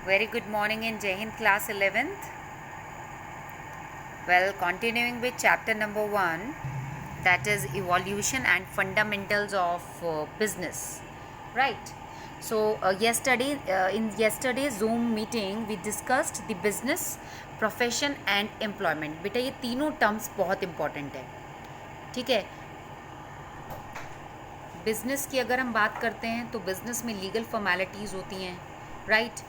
Very good morning in Jai Hind class 11th. Well, continuing with chapter number 1, that is evolution and fundamentals of business, right? So in yesterday's Zoom meeting we discussed the business, profession and employment. बेटा ये तीनों terms बहुत important है, ठीक है. Business की अगर हम बात करते हैं तो बिज़नेस में लीगल फॉर्मेलिटीज़ होती हैं, राइट.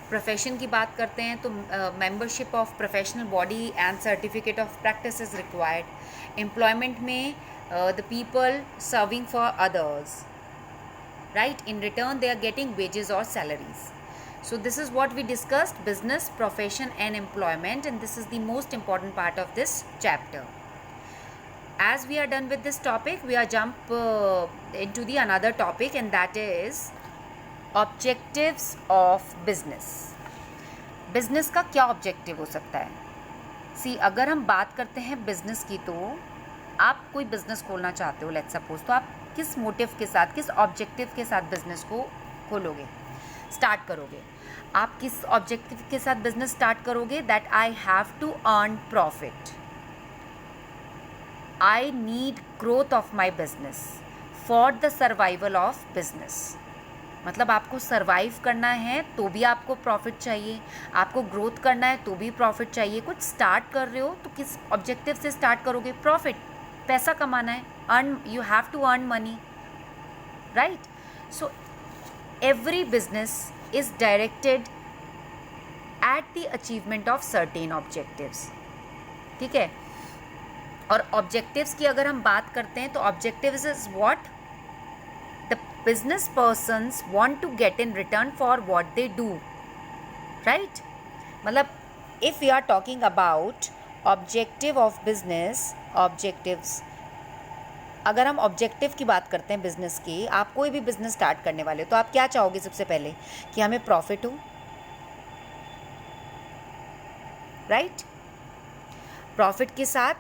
प्रोफेशन की बात करते हैं तो membership of professional body and certificate of practice is required. Employment में the people serving for others, right. In return they are getting wages और salaries. So this is what we discussed: business, profession and employment, and this is the most important part of this chapter. As we are done with this topic, we are jump into the another topic, and that is objectives of business. Business का क्या objective हो सकता है? See, अगर हम बात करते हैं business की, तो आप कोई business खोलना चाहते हो, let's suppose, तो आप किस motive के साथ, किस objective के साथ business को खोलोगे, start करोगे? आप किस objective के साथ business start करोगे? That I have to earn profit. I need growth of my business for the survival of business. मतलब आपको सर्वाइव करना है तो भी आपको प्रॉफिट चाहिए, आपको ग्रोथ करना है तो भी प्रॉफिट चाहिए. कुछ स्टार्ट कर रहे हो तो किस ऑब्जेक्टिव से स्टार्ट करोगे? प्रॉफिट, पैसा कमाना है. Earn, you have to earn money, right. So every business is directed at the achievement of certain objectives, ठीक है. और ऑब्जेक्टिव्स की अगर हम बात करते हैं तो objectives is what the business persons want to get in return for what they do, right. मतलब if we are talking about objective of business, objectives, अगर हम ऑब्जेक्टिव की बात करते हैं बिजनेस की, आप कोई भी बिजनेस स्टार्ट करने वाले हो तो आप क्या चाहोगे? सबसे पहले कि हमें प्रॉफिट हो, राइट. प्रॉफिट के साथ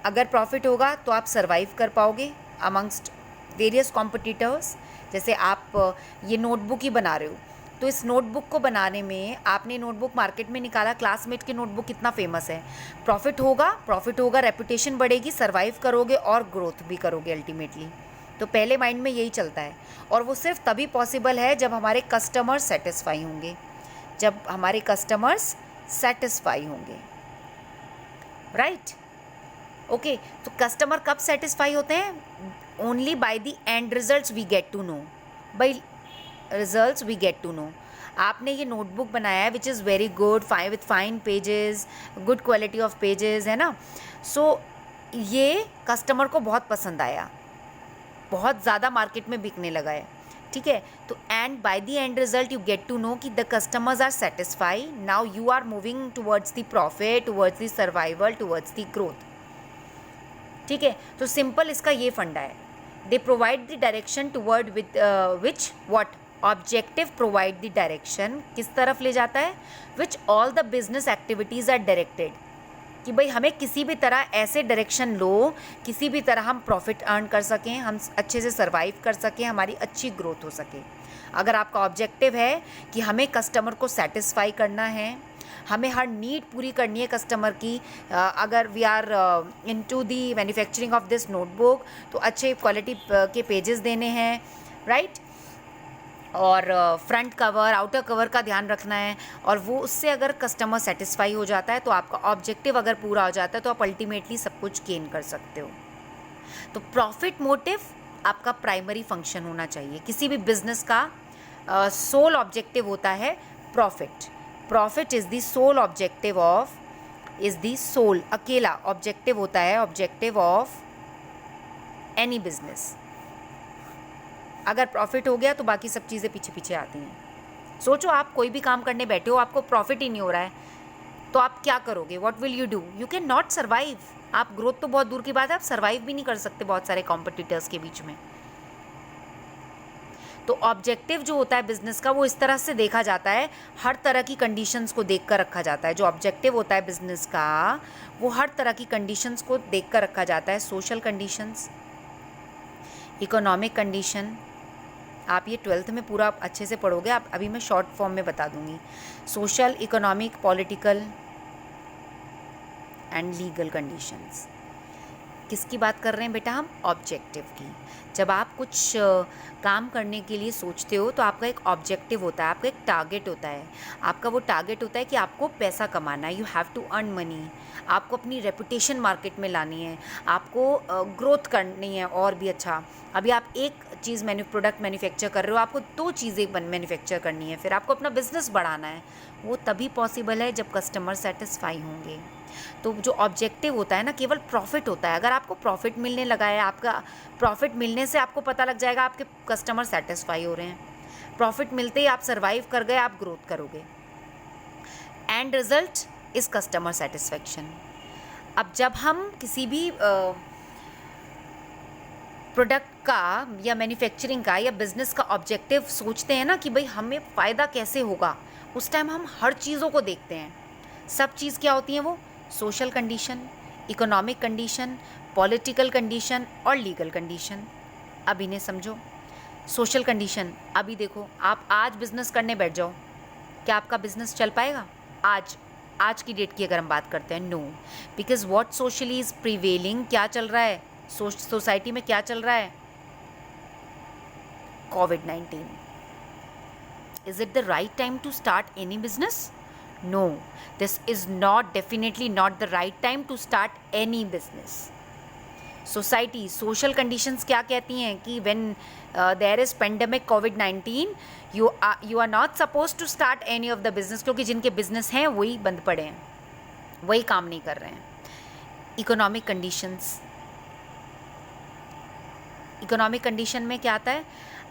अगर प्रॉफिट होगा तो आप सर्वाइव कर पाओगे अमंगस्ट वेरियस कॉम्पिटिटर्स. जैसे आप ये नोटबुक ही बना रहे हो, तो इस नोटबुक को बनाने में आपने नोटबुक मार्केट में निकाला, क्लासमेट की नोटबुक कितना फेमस है. प्रॉफिट होगा, रेपुटेशन बढ़ेगी, सर्वाइव करोगे और ग्रोथ भी करोगे अल्टीमेटली. तो पहले माइंड में यही चलता है. और वो सिर्फ तभी पॉसिबल है जब हमारे कस्टमर्स सेटिस्फाई होंगे, राइट. ओके, तो कस्टमर कब सेटिस्फाई होते हैं? Only by the end results we get to know, आपने ये नोटबुक बनाया है which is very good, with fine pages, good quality of pages, है ना. सो ये कस्टमर को बहुत पसंद आया, बहुत ज़्यादा मार्केट में बिकने लगा है, ठीक है. तो and by the end result you get to know कि the customers are satisfy. Now you are moving towards the profit, towards the survival, towards the growth, ठीक है. तो सिंपल इसका ये फंडा है. They provide the direction toward with which what objective provide the direction, किस तरफ ले जाता है, which all the business activities are directed, कि भाई हमें किसी भी तरह ऐसे डायरेक्शन लो, किसी भी तरह हम प्रॉफिट अर्न कर सकें, हम अच्छे से सर्वाइव कर सकें, हमारी अच्छी ग्रोथ हो सके. अगर आपका ऑब्जेक्टिव है कि हमें कस्टमर को सेटिस्फाई करना है, हमें हर नीड पूरी करनी है कस्टमर की, अगर we are into the manufacturing of this notebook, तो अच्छे क्वालिटी के पेजेस देने हैं, राइट. और फ्रंट कवर, आउटर कवर का ध्यान रखना है. और वो उससे अगर कस्टमर सेटिस्फाई हो जाता है तो आपका ऑब्जेक्टिव अगर पूरा हो जाता है तो आप अल्टीमेटली सब कुछ गेन कर सकते हो. तो प्रॉफिट मोटिव आपका प्राइमरी फंक्शन होना चाहिए. किसी भी बिजनेस का सोल ऑब्जेक्टिव होता है profit. Profit is the sole objective of, अकेला ऑब्जेक्टिव होता है, ऑब्जेक्टिव ऑफ एनी बिजनेस. अगर प्रॉफिट हो गया तो बाकी सब चीज़ें पीछे पीछे आती हैं. सोचो, आप कोई भी काम करने बैठे हो, आपको प्रॉफिट ही नहीं हो रहा है, तो आप क्या करोगे? What will you do? You can not survive. आप ग्रोथ तो बहुत दूर की बात है, आप सर्वाइव भी नहीं कर सकते बहुत सारे कॉम्पिटिटर्स के बीच में. तो ऑब्जेक्टिव जो होता है बिज़नेस का, वो इस तरह से देखा जाता है, हर तरह की कंडीशंस को देख कर रखा जाता है. जो ऑब्जेक्टिव होता है बिज़नेस का, वो हर तरह की कंडीशंस को देख कर रखा जाता है. सोशल कंडीशंस, इकोनॉमिक कंडीशन, आप ये 12th में पूरा अच्छे से पढ़ोगे, आप अभी मैं शॉर्ट फॉर्म में बता दूंगी। Social, economic, political and legal conditions. किसकी बात कर रहे हैं बेटा हम? ऑब्जेक्टिव की। जब आप कुछ काम करने के लिए सोचते हो तो आपका एक ऑब्जेक्टिव होता है, आपका एक टारगेट होता है। आपका वो टारगेट होता है कि आपको पैसा कमाना है, you have to earn money. आपको अपनी रेपुटेशन मार्केट में लानी है, आपको ग्रोथ करनी है और भी अच्छा। अभी आप एक चीज़ प्रोडक्ट मैन्युफैक्चर कर रहे हो, आपको 2 चीज़ें मैन्युफैक्चर करनी है, फिर आपको अपना बिजनेस बढ़ाना है। वो तभी पॉसिबल है जब कस्टमर सेटिस्फाई होंगे। तो जो ऑब्जेक्टिव होता है ना, केवल प्रॉफिट होता है। अगर आपको प्रॉफिट मिलने लगा है, आपका प्रॉफिट मिलने से आपको पता लग जाएगा आपके कस्टमर सेटिस्फाई हो रहे हैं। प्रॉफिट मिलते ही आप सर्वाइव कर गए, आप ग्रोथ करोगे। And result is customer satisfaction. अब जब हम किसी भी प्रोडक्ट का या मैन्युफैक्चरिंग का या बिज़नेस का ऑब्जेक्टिव सोचते हैं ना कि भाई हमें फ़ायदा कैसे होगा, उस टाइम हम हर चीज़ों को देखते हैं। सब चीज़ क्या होती हैं वो? Social condition, economic condition, political condition और लीगल कंडीशन। अब इन्हें समझो। सोशल कंडीशन, अभी देखो आप आज बिज़नेस करने बैठ जाओ, क्या आपका बिज़नेस चल पाएगा? आज की डेट की अगर हम बात करते हैं, no, because what socially is prevailing, क्या चल रहा है सोसाइटी में, क्या चल रहा है? कोविड-19। Is it the right time to start any business? No, this is definitely not the right time to start any business. Society, social conditions क्या कहती हैं कि when there is pandemic COVID-19, you are not supposed to start any of the business, क्योंकि जिनके business हैं वही बंद पड़े हैं, वही काम नहीं कर रहे हैं। Economic conditions, इकोनॉमिक कंडीशन में क्या आता है?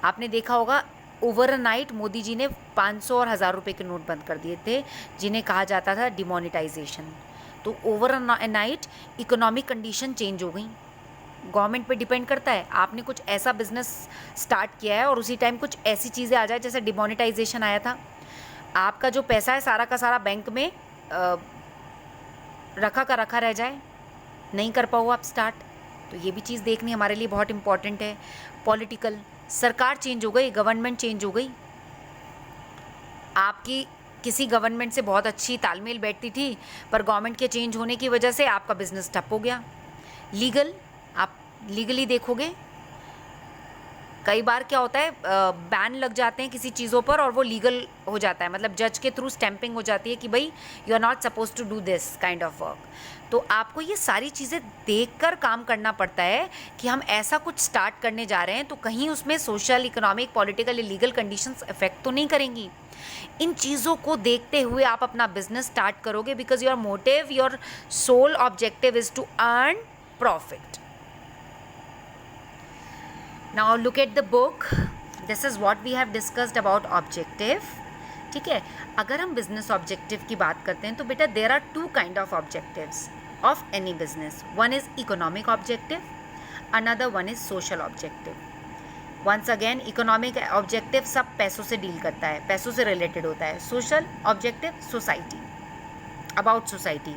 आपने देखा होगा ओवरनाइट मोदी जी ने 500 और 1000 रुपये के नोट बंद कर दिए थे, जिन्हें कहा जाता था डिमोनेटाइजेशन। तो ओवरनाइट इकोनॉमिक कंडीशन चेंज हो गई। गवर्नमेंट पे डिपेंड करता है, आपने कुछ ऐसा बिजनेस स्टार्ट किया है और उसी टाइम कुछ ऐसी चीज़ें आ जाए जैसे डिमोनेटाइजेशन आया था, आपका जो पैसा है सारा का सारा बैंक में रखा का रखा रह जाए, नहीं कर पाओ आप स्टार्ट। तो ये भी चीज़ देखनी हमारे लिए बहुत इंपॉर्टेंट है। पॉलिटिकल, सरकार चेंज हो गई, गवर्नमेंट चेंज हो गई, आपकी किसी गवर्नमेंट से बहुत अच्छी तालमेल बैठती थी, पर गवर्नमेंट के चेंज होने की वजह से आपका बिजनेस ठप हो गया। लीगल, आप लीगली देखोगे कई बार क्या होता है, बैन लग जाते हैं किसी चीज़ों पर और वो लीगल हो जाता है, मतलब जज के थ्रू स्टैंपिंग हो जाती है कि भाई you are not suppose to do this kind of work. तो आपको ये सारी चीज़ें देखकर काम करना पड़ता है कि हम ऐसा कुछ स्टार्ट करने जा रहे हैं तो कहीं उसमें सोशल, इकोनॉमिक, पॉलिटिकल या लीगल कंडीशंस इफेक्ट तो नहीं करेंगी। इन चीज़ों को देखते हुए आप अपना बिजनेस स्टार्ट करोगे, because your motive, your sole objective is to earn profit. Now look at the book, this is what we have discussed about objective. ठीक है, अगर हम बिजनेस ऑब्जेक्टिव की बात करते हैं तो बेटा there are 2 kind of objectives of any business. One is economic objective, another one is social objective. Once again, economic objective सब पैसों से डील करता है, पैसों से रिलेटेड होता है। social objective society, about society.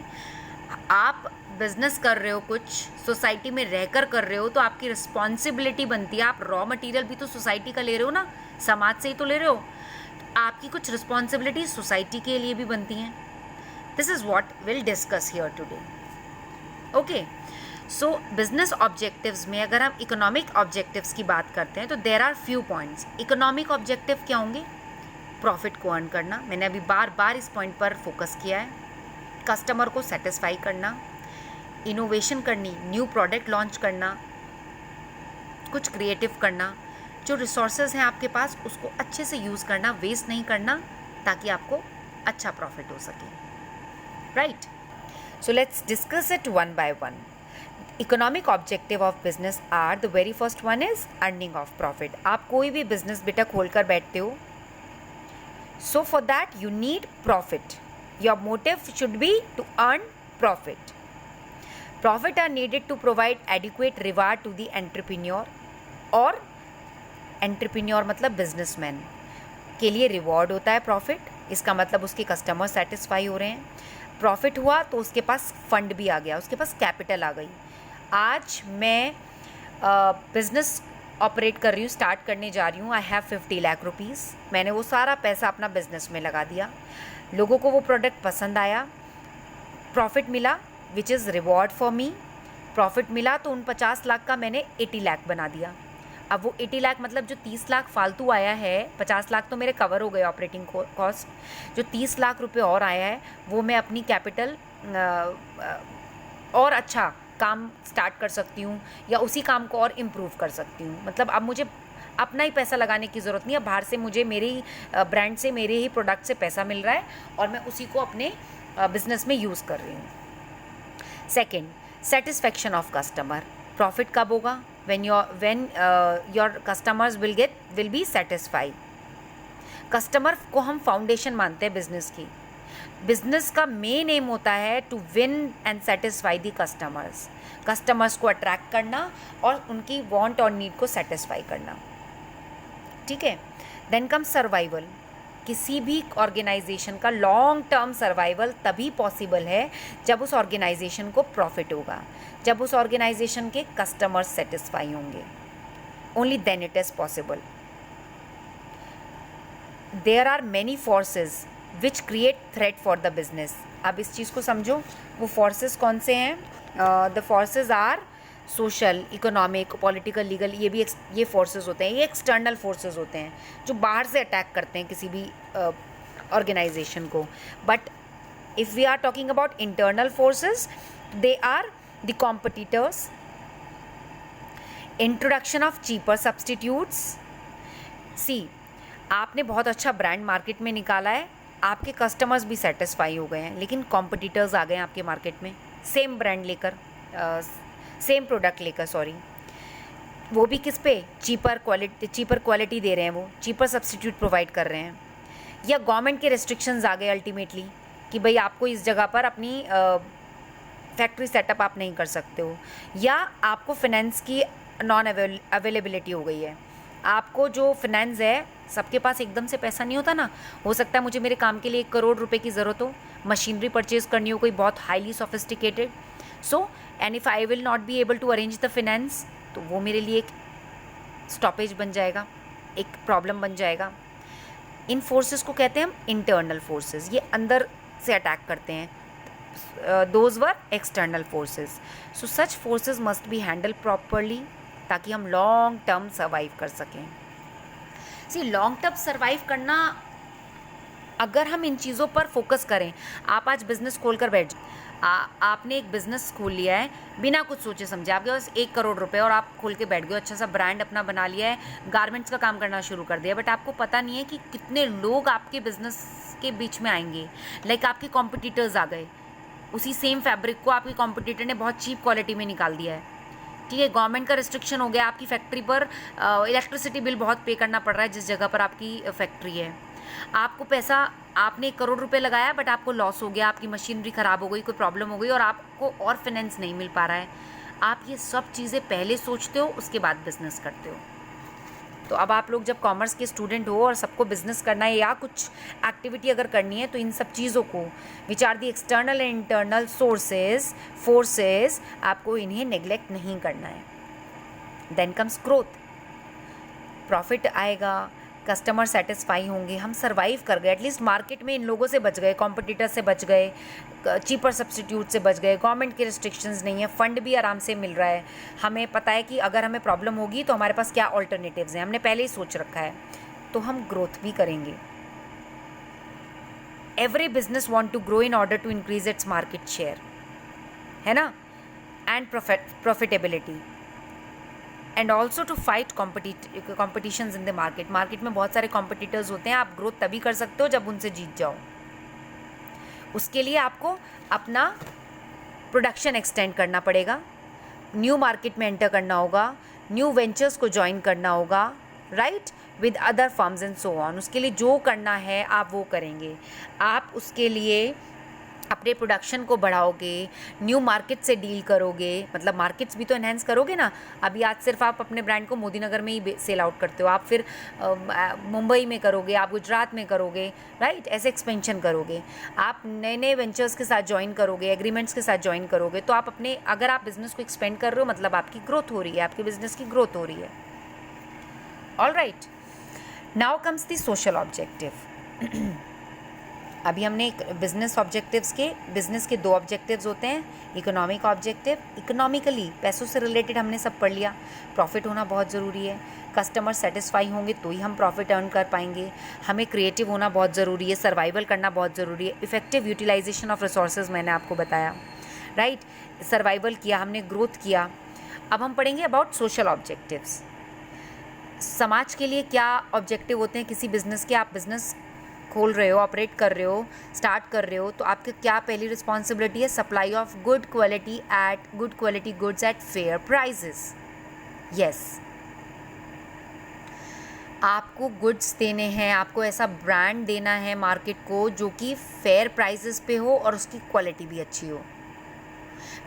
आप बिजनेस कर रहे हो, कुछ सोसाइटी में रहकर कर रहे हो, तो आपकी रिस्पॉन्सिबिलिटी बनती है। आप रॉ मटेरियल भी तो सोसाइटी का ले रहे हो ना, समाज से ही तो ले रहे हो, आपकी कुछ रिस्पॉन्सिबिलिटी सोसाइटी के लिए भी बनती हैं। This is what will discuss here today. Okay, so business objectives में अगर हम इकोनॉमिक ऑब्जेक्टिव्स की बात करते हैं तो there are few points. Economic objective क्या होंगे? प्रॉफिट को अर्न करना, मैंने अभी बार बार इस पॉइंट पर फोकस किया है। कस्टमर को सेटिस्फाई करना, इनोवेशन करनी, न्यू प्रोडक्ट लॉन्च करना, कुछ क्रिएटिव करना, जो रिसोर्सेज हैं आपके पास उसको अच्छे से यूज़ करना, वेस्ट नहीं करना, ताकि आपको अच्छा प्रॉफिट हो सके। Right, so let's discuss it one by one. Economic objective of business are, the very first one is earning of profit. आप कोई भी business बेटा खोल कर बैठते हो, so for that you need profit. Your motive should be to earn profit. Profit are needed to provide adequate reward to the entrepreneur, और entrepreneur मतलब businessman के लिए रिवॉर्ड होता है प्रॉफिट। इसका मतलब उसके कस्टमर सेटिस्फाई हो रहे हैं, प्रॉफिट हुआ तो उसके पास फंड भी आ गया, उसके पास कैपिटल आ गई। आज मैं बिज़नेस ऑपरेट कर रही हूँ, स्टार्ट करने जा रही हूँ, आई हैव 50 लाख रुपीज़, मैंने वो सारा पैसा अपना बिजनेस में लगा दिया, लोगों को वो प्रोडक्ट पसंद आया, प्रॉफिट मिला which is reward for me, profit मिला तो उन 50 लाख का मैंने 80 लाख बना दिया। अब वो 80 लाख मतलब जो 30 लाख फालतू आया है, 50 लाख तो मेरे कवर हो गए ऑपरेटिंग कॉस्ट, जो 30 लाख रुपए और आया है वो मैं अपनी कैपिटल और अच्छा काम स्टार्ट कर सकती हूँ या उसी काम को और इम्प्रूव कर सकती हूँ। मतलब अब मुझे अपना ही पैसा लगाने की ज़रूरत नहीं है, बाहर से मुझे मेरे ही ब्रांड से, मेरे ही प्रोडक्ट से पैसा मिल रहा है और मैं उसी को अपने बिजनेस में यूज़ कर रही हूँ। Second, satisfaction of customer. Profit कब होगा? when your customers will be satisfied। Customer को हम फाउंडेशन मानते हैं बिजनेस की। बिजनेस का मेन एम होता है to win and satisfy the customers, customers को अट्रैक्ट करना और उनकी वांट और नीड को सेटिस्फाई करना, ठीक है। Then come survival. किसी भी ऑर्गेनाइजेशन का लॉन्ग टर्म सर्वाइवल तभी पॉसिबल है जब उस ऑर्गेनाइजेशन को प्रॉफिट होगा, जब उस ऑर्गेनाइजेशन के कस्टमर्स सेटिस्फाई होंगे, only then it is possible. There are many forces which create threat for the business. अब इस चीज़ को समझो, वो फोर्सेस कौन से हैं? The forces are social, economic, political, legal, ये फोर्सेस होते हैं, ये एक्सटर्नल फोर्सेस होते हैं जो बाहर से अटैक करते हैं किसी भी ऑर्गेनाइजेशन को। But if we are talking about internal forces, they are the competitors, introduction of cheaper substitutes. See, आपने बहुत अच्छा ब्रांड मार्केट में निकाला है, आपके कस्टमर्स भी सेटिस्फाई हो गए हैं, लेकिन कॉम्पिटिटर्स आ गए हैं आपके मार्केट में सेम ब्रांड लेकर, सेम प्रोडक्ट लेकर, सॉरी, वो भी किस पे? चीपर क्वालिटी दे रहे हैं, वो चीपर सब्सटीट्यूट प्रोवाइड कर रहे हैं। या गवर्नमेंट के रिस्ट्रिक्शंस आ गए अल्टीमेटली कि भाई आपको इस जगह पर अपनी फैक्ट्री सेटअप आप नहीं कर सकते हो, या आपको फिनेंस की नॉन अवेलेबिलिटी हो गई है। आपको जो फिनेंस है, सबके पास एकदम से पैसा नहीं होता ना, हो सकता है मुझे मेरे काम के लिए 1 करोड़ रुपए की ज़रूरत हो, मशीनरी परचेज करनी हो कोई बहुत highly sophisticated, so and if I will not be able to arrange the finance, तो वो मेरे लिए एक स्टॉपेज बन जाएगा, एक प्रॉब्लम बन जाएगा। इन फोर्सेस को कहते हैं हम इंटरनल फोर्सेस, ये अंदर से अटैक करते हैं। Those were external forces, so such forces must be handle properly ताकि हम लॉन्ग टर्म सर्वाइव कर सकें। सी, लॉन्ग टर्म सर्वाइव करना, अगर हम इन चीज़ों पर फोकस करें, आप आज बिजनेस खोल कर बैठ, आपने एक बिज़नेस खोल लिया है बिना कुछ सोचे समझे, आपके पास 1 करोड़ रुपए और आप खोल के बैठ गए, अच्छा सा ब्रांड अपना बना लिया है, गारमेंट्स का काम करना शुरू कर दिया, बट आपको पता नहीं है कि कितने लोग आपके बिजनेस के बीच में आएंगे। लाइक आपके कॉम्पिटिटर्स आ गए, उसी सेम फैब्रिक को आपके कॉम्पिटिटर ने बहुत चीप क्वालिटी में निकाल दिया है, ठीक है। गवर्नमेंट का रिस्ट्रिक्शन हो गया, आपकी फैक्ट्री पर इलेक्ट्रिसिटी बिल बहुत पे करना पड़ रहा है जिस जगह पर आपकी फैक्ट्री है। आपको पैसा, आपने 1 करोड़ रुपए लगाया बट आपको लॉस हो गया, आपकी मशीनरी ख़राब हो गई, कोई प्रॉब्लम हो गई और आपको और फाइनेंस नहीं मिल पा रहा है। आप ये सब चीज़ें पहले सोचते हो, उसके बाद बिजनेस करते हो। तो अब आप लोग जब कॉमर्स के स्टूडेंट हो और सबको बिजनेस करना है या कुछ एक्टिविटी अगर करनी है, तो इन सब चीज़ों को, which are the external and internal forces, आपको इन्हें नेग्लेक्ट नहीं करना है। देन कम्स ग्रोथ, प्रॉफिट आएगा, कस्टमर सेटिस्फाई होंगे, हम सर्वाइव कर गए, एटलीस्ट मार्केट में इन लोगों से बच गए, कॉम्पिटिटर से बच गए, चीपर सब्सटीट्यूट से बच गए, गवर्नमेंट के रिस्ट्रिक्शंस नहीं है, फंड भी आराम से मिल रहा है, हमें पता है कि अगर हमें प्रॉब्लम होगी तो हमारे पास क्या ऑल्टरनेटिव्स हैं, हमने पहले ही सोच रखा है, तो हम ग्रोथ भी करेंगे। Every business want to grow in order to increase its market share, है ना, and profitability, and also to fight competitions in the market. Market में बहुत सारे कॉम्पिटिटर्स होते हैं, आप ग्रोथ तभी कर सकते हो जब उनसे जीत जाओ। उसके लिए आपको अपना प्रोडक्शन एक्सटेंड करना पड़ेगा, न्यू मार्केट में एंटर करना होगा, न्यू वेंचर्स को ज्वाइन करना होगा, right, with other firms and so on. उसके लिए जो करना है आप वो करेंगे। आप उसके लिए अपने प्रोडक्शन को बढ़ाओगे, न्यू मार्केट से डील करोगे, मतलब मार्केट्स भी तो एनहेंस करोगे ना। अभी आज सिर्फ आप अपने ब्रांड को मोदी नगर में ही सेल आउट करते हो, आप फिर मुंबई में करोगे, आप गुजरात में करोगे, राइट, ऐसे एक्सपेंशन करोगे, आप नए नए वेंचर्स के साथ ज्वाइन करोगे, एग्रीमेंट्स के साथ ज्वाइन करोगे, तो आप अपने, अगर आप बिज़नेस को एक्सपेंड कर रहे हो मतलब आपकी ग्रोथ हो रही है, आपके बिज़नेस की ग्रोथ हो रही है। All right, now comes the social objective. अभी हमने बिजनेस ऑब्जेक्टिव्स के, बिजनेस के 2 ऑब्जेक्टिव्स होते हैं, इकोनॉमिक ऑब्जेक्टिव, इकोनॉमिकली पैसों से रिलेटेड हमने सब पढ़ लिया, प्रॉफिट होना बहुत ज़रूरी है, कस्टमर सेटिस्फाई होंगे तो ही हम प्रॉफिट अर्न कर पाएंगे, हमें क्रिएटिव होना बहुत ज़रूरी है, सर्वाइवल करना बहुत ज़रूरी है, इफेक्टिव यूटिलाइजेशन ऑफ रिसोर्सेज मैंने आपको बताया, राइट, सर्वाइवल किया हमने, ग्रोथ किया। अब हम पढ़ेंगे अबाउट सोशल ऑब्जेक्टिव्स। समाज के लिए क्या ऑब्जेक्टिव होते हैं किसी बिज़नेस के? आप बिज़नेस खोल रहे हो, ऑपरेट कर रहे हो, स्टार्ट कर रहे हो, तो आपकी क्या पहली रिस्पॉन्सिबिलिटी है? Supply of good quality goods at fair prices. Yes, आपको गुड्स देने हैं, आपको ऐसा ब्रांड देना है मार्केट को जो कि फेयर प्राइजेस पे हो और उसकी क्वालिटी भी अच्छी हो।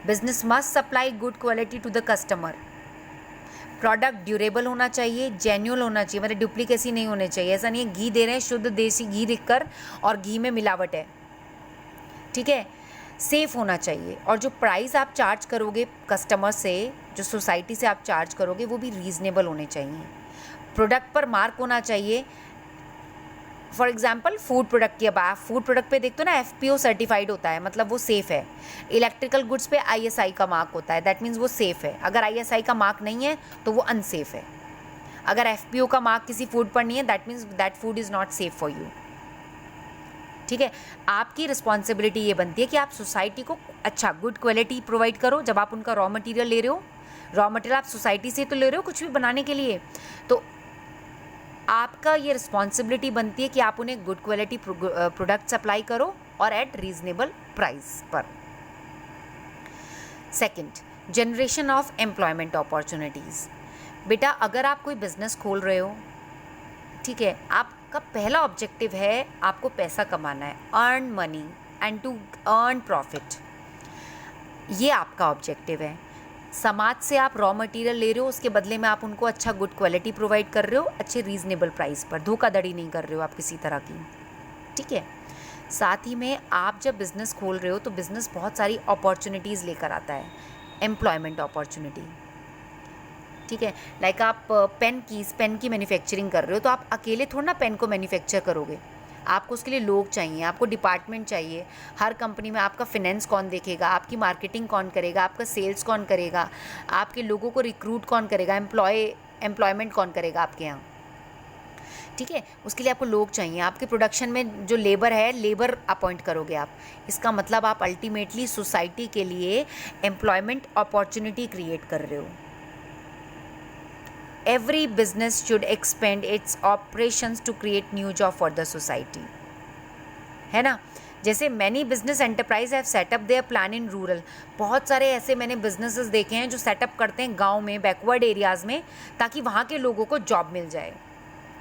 Business must supply good quality to the customer. Product durable होना चाहिए, जेन्युइन होना चाहिए, मतलब डुप्लीकेसी नहीं होने चाहिए। ऐसा नहीं है घी दे रहे हैं शुद्ध देसी घी दिखकर और घी में मिलावट है, ठीक है। सेफ़ होना चाहिए, और जो प्राइस आप चार्ज करोगे कस्टमर से, जो सोसाइटी से आप चार्ज करोगे, वो भी रीज़नेबल होने चाहिए। प्रोडक्ट पर मार्क होना चाहिए। फॉर एग्जाम्पल फूड प्रोडक्ट की, अब आप फूड प्रोडक्ट पे देखते हो ना, FPO सर्टिफाइड होता है, मतलब वो सेफ़ है। इलेक्ट्रिकल गुड्स पे ISI का मार्क होता है, दैट मीन्स वो सेफ़ है। अगर ISI का मार्क नहीं है तो वो अनसेफ़ है। अगर FPO का मार्क किसी फूड पर नहीं है, that means that food is not safe for you, ठीक है। आपकी रिस्पॉन्सिबिलिटी ये बनती है कि आप सोसाइटी को अच्छा गुड क्वालिटी प्रोवाइड करो। जब आप उनका रॉ मटेरियल ले रहे हो, रॉ मटेरियल आप सोसाइटी से तो ले रहे हो कुछ भी बनाने के लिए, तो आपका ये रिस्पॉन्सिबिलिटी बनती है कि आप उन्हें गुड क्वालिटी प्रोडक्ट सप्लाई करो और एट रीजनेबल प्राइस पर। Second, generation of employment opportunities. बेटा अगर आप कोई बिजनेस खोल रहे हो, ठीक है, आपका पहला ऑब्जेक्टिव है आपको पैसा कमाना है, earn money and to earn profit, ये आपका ऑब्जेक्टिव है। समाज से आप रॉ मटेरियल ले रहे हो, उसके बदले में आप उनको अच्छा गुड क्वालिटी प्रोवाइड कर रहे हो, अच्छे रीज़नेबल प्राइस पर, धोखाधड़ी नहीं कर रहे हो आप किसी तरह की, ठीक है। साथ ही में आप जब बिज़नेस खोल रहे हो तो बिज़नेस बहुत सारी अपॉर्चुनिटीज़ लेकर आता है, एम्प्लॉयमेंट अपॉर्चुनिटी, ठीक है। लाइक आप पेन की मैन्युफैक्चरिंग कर रहे हो, तो आप अकेले थोड़ा ना पेन को मैन्युफैक्चर करोगे, आपको उसके लिए लोग चाहिए, आपको डिपार्टमेंट चाहिए। हर कंपनी में आपका फिनेंस कौन देखेगा, आपकी मार्केटिंग कौन करेगा, आपका सेल्स कौन करेगा, आपके लोगों को रिक्रूट कौन करेगा, एम्प्लॉयमेंट कौन करेगा आपके यहाँ, ठीक है। उसके लिए आपको लोग चाहिए। आपके प्रोडक्शन में जो लेबर है, लेबर अपॉइंट करोगे आप। इसका मतलब आप अल्टीमेटली सोसाइटी के लिए एम्प्लॉयमेंट अपॉर्चुनिटी क्रिएट कर रहे हो। Every business should expand its operations to create new job for the society, है ना। जैसे many business enterprise have setup their plan in rural. बहुत सारे ऐसे मैंने बिजनेसेस देखे हैं जो सेटअप करते हैं गांव में, बैकवर्ड एरियाज़ में, ताकि वहाँ के लोगों को जॉब मिल जाए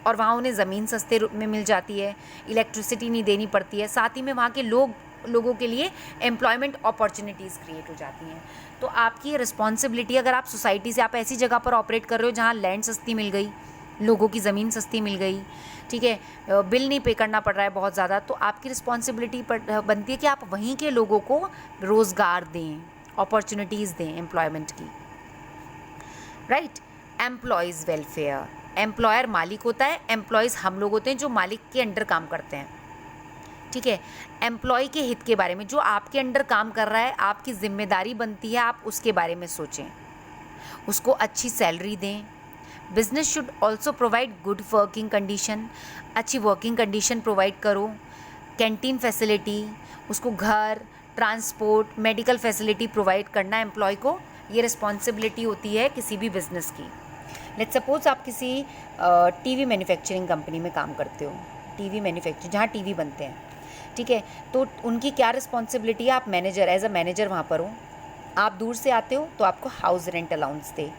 और वहाँ उन्हें ज़मीन सस्ते में मिल जाती है, इलेक्ट्रिसिटी नहीं देनी पड़ती है, साथ ही में वहाँ के लोगों के लिए एम्प्लॉयमेंट अपॉर्चुनिटीज़ क्रिएट हो जाती हैं। तो आपकी रिस्पॉन्सिबिलिटी, अगर आप सोसाइटी से, आप ऐसी जगह पर ऑपरेट कर रहे हो जहाँ लैंड सस्ती मिल गई, लोगों की ज़मीन सस्ती मिल गई, ठीक है, बिल नहीं पे करना पड़ रहा है बहुत ज़्यादा, तो आपकी रिस्पॉन्सिबिलिटी बनती है कि आप वहीं के लोगों को रोज़गार दें, अपॉर्चुनिटीज़ दें एम्प्लॉयमेंट की, राइट। एम्प्लॉयज़ वेलफेयर, एम्प्लॉयर मालिक होता है, एम्प्लॉयज़ हम लोग होते हैं जो मालिक के अंडर काम करते हैं, ठीक है। एम्प्लॉय के हित के बारे में, जो आपके अंडर काम कर रहा है, आपकी जिम्मेदारी बनती है आप उसके बारे में सोचें, उसको अच्छी सैलरी दें। Business should also provide good working condition, अच्छी वर्किंग कंडीशन प्रोवाइड करो, कैंटीन फैसिलिटी, उसको घर, ट्रांसपोर्ट, मेडिकल फैसिलिटी प्रोवाइड करना एम्प्लॉय को, ये रिस्पॉन्सिबिलिटी होती है किसी भी बिज़नेस की। लेट्स सपोज आप किसी टीवी मैन्युफैक्चरिंग कंपनी में काम करते हो, टीवी मैन्युफैक्चरिंग जहाँ टीवी बनते हैं, ठीक है, तो उनकी क्या रिस्पॉन्सिबिलिटी है? आप मैनेजर, एज अ मैनेजर वहाँ पर हो, आप दूर से आते हो तो आपको हाउस रेंट अलाउंस दे,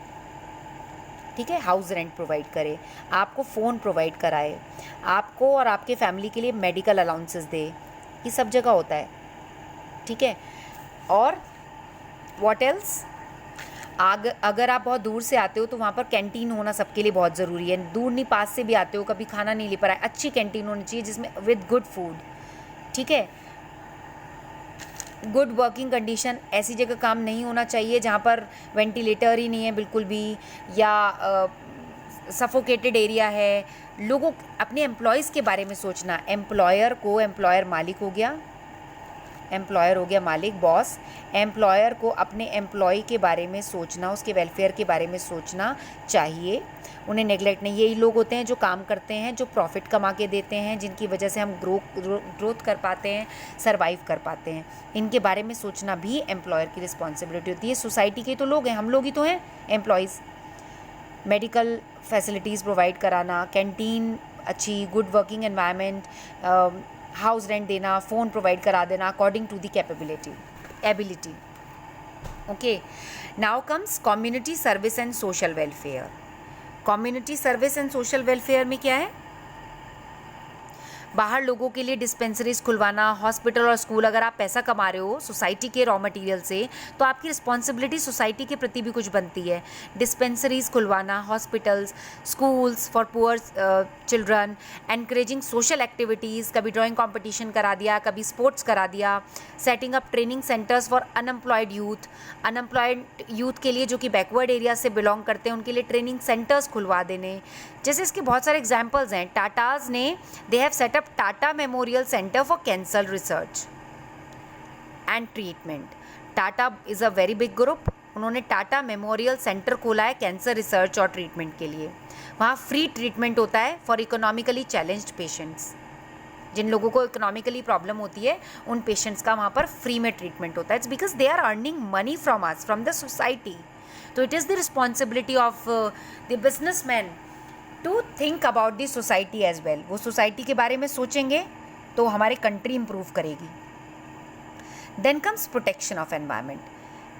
ठीक है, हाउस रेंट प्रोवाइड करे, आपको फ़ोन प्रोवाइड कराए, आपको और आपके फैमिली के लिए मेडिकल अलाउंसेस दे, ये सब जगह होता है, ठीक है। और व्हाट एल्स, अगर आप बहुत दूर से आते हो तो वहाँ पर कैंटीन होना सबके लिए बहुत ज़रूरी है। दूर नहीं, पास से भी आते हो, कभी खाना नहीं ले पा रहा है, अच्छी कैंटीन होनी चाहिए जिसमें विद गुड फूड, ठीक है। गुड वर्किंग कंडीशन, ऐसी जगह काम नहीं होना चाहिए जहाँ पर वेंटिलेटर ही नहीं है बिल्कुल भी, या सफोकेटेड एरिया है, लोगों अपने एम्प्लॉयज़ के बारे में सोचना। एम्प्लॉयर मालिक हो गया, एम्प्लॉयर हो गया मालिक, बॉस। एम्प्लॉयर को अपने एम्प्लॉय के बारे में सोचना, उसके वेलफेयर के बारे में सोचना चाहिए, उन्हें नेगलेक्ट नहीं। यही लोग होते हैं जो काम करते हैं, जो प्रॉफिट कमा के देते हैं, जिनकी वजह से हम ग्रोथ कर पाते हैं, सरवाइव कर पाते हैं। इनके बारे में सोचना भी एम्प्लॉयर की रिस्पॉन्सिबिलिटी होती है। सोसाइटी के तो लोग हैं, हम लोग ही तो हैं एम्प्लॉयज़। मेडिकल फैसिलिटीज़ प्रोवाइड कराना, कैंटीन अच्छी, good working environment, house rent देना, फ़ोन प्रोवाइड करा देना according to the ability. Okay, now comes community service and social welfare. Community service and social welfare में क्या है? बाहर लोगों के लिए डिस्पेंसरीज खुलवाना, हॉस्पिटल और स्कूल। अगर आप पैसा कमा रहे हो सोसाइटी के रॉ मटेरियल से, तो आपकी रिस्पॉन्सिबिलिटी सोसाइटी के प्रति भी कुछ बनती है। डिस्पेंसरीज खुलवाना, hospitals, schools for poor children, encouraging social activities, कभी ड्राइंग कंपटीशन करा दिया, कभी स्पोर्ट्स करा दिया, setting up training centres for unemployed youth के लिए जो कि बैकवर्ड एरिया से बिलोंग करते हैं, उनके लिए ट्रेनिंग सेंटर्स खुलवा देने। जैसे इसके बहुत सारे एग्जाम्पल्स हैं। टाटाज ने they have set up Tata memorial centre for cancer research and treatment. Tata is a very big group, उन्होंने टाटा मेमोरियल सेंटर खोला है कैंसर रिसर्च और ट्रीटमेंट के लिए। वहाँ फ्री ट्रीटमेंट होता है फॉर इकोनॉमिकली चैलेंज्ड पेशेंट्स। जिन लोगों को इकोनॉमिकली प्रॉब्लम होती है, उन पेशेंट्स का वहाँ पर फ्री में ट्रीटमेंट होता है। It's because they are earning money from us, from the society. तो it is the responsibility of the businessman to think about the society as well. वो सोसाइटी के बारे में सोचेंगे तो हमारी कंट्री इम्प्रूव करेगी। Then comes protection of environment.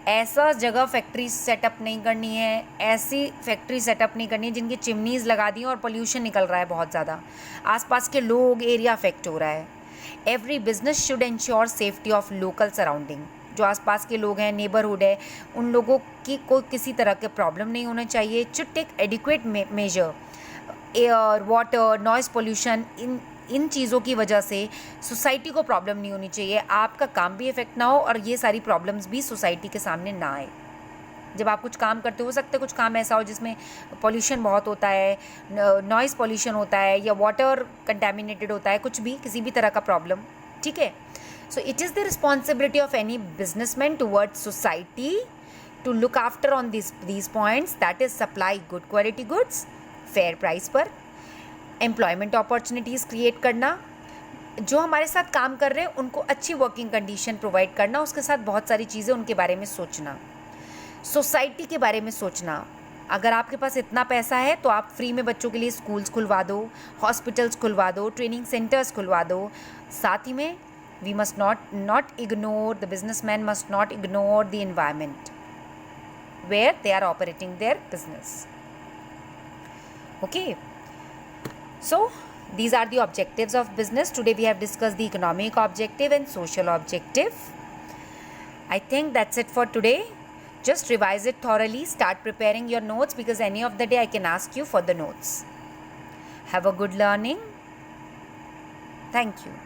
ऐसा जगह फैक्ट्री सेटअप नहीं करनी है, ऐसी फैक्ट्री सेटअप नहीं करनी है जिनकी चिमनीज़ लगा दी और पोल्यूशन निकल रहा है बहुत ज़्यादा, आसपास के लोग, एरिया अफेक्ट हो रहा है। Every business should ensure safety of local surrounding. जो आसपास के लोग हैं, नेबरहुड है, उन लोगों की कोई किसी तरह के प्रॉब्लम नहीं होना चाहिए। Should take adequate measure. Air, water, noise pollution, इन चीज़ों की वजह से सोसाइटी को प्रॉब्लम नहीं होनी चाहिए, आपका काम भी इफेक्ट ना हो और ये सारी प्रॉब्लम्स भी सोसाइटी के सामने ना आए। जब आप कुछ काम करते हो सकते कुछ काम ऐसा हो जिसमें पोल्यूशन बहुत होता है, नॉइज़ पोल्यूशन होता है, या वाटर कंटेमिनेटेड होता है, कुछ भी, किसी भी तरह का प्रॉब्लम, ठीक है। So it is the responsibility of any businessman towards society to look after on these points, that is supply good quality goods fair price पर, एम्प्लॉयमेंट अपॉर्चुनिटीज़ क्रिएट करना, जो हमारे साथ काम कर रहे हैं उनको अच्छी वर्किंग कंडीशन प्रोवाइड करना, उसके साथ बहुत सारी चीज़ें उनके बारे में सोचना, सोसाइटी के बारे में सोचना। अगर आपके पास इतना पैसा है तो आप फ्री में बच्चों के लिए स्कूल्स खुलवा दो, हॉस्पिटल्स खुलवा दो, ट्रेनिंग सेंटर्स खुलवा दो। साथ ही में we must not ignore, the businessman must not ignore the environment where they are operating their business. Okay, so these are the objectives of business. Today we have discussed the economic objective and social objective. I think that's it for today. Just revise it thoroughly, start preparing your notes, because any of the day I can ask you for the notes. Have a good learning. Thank you.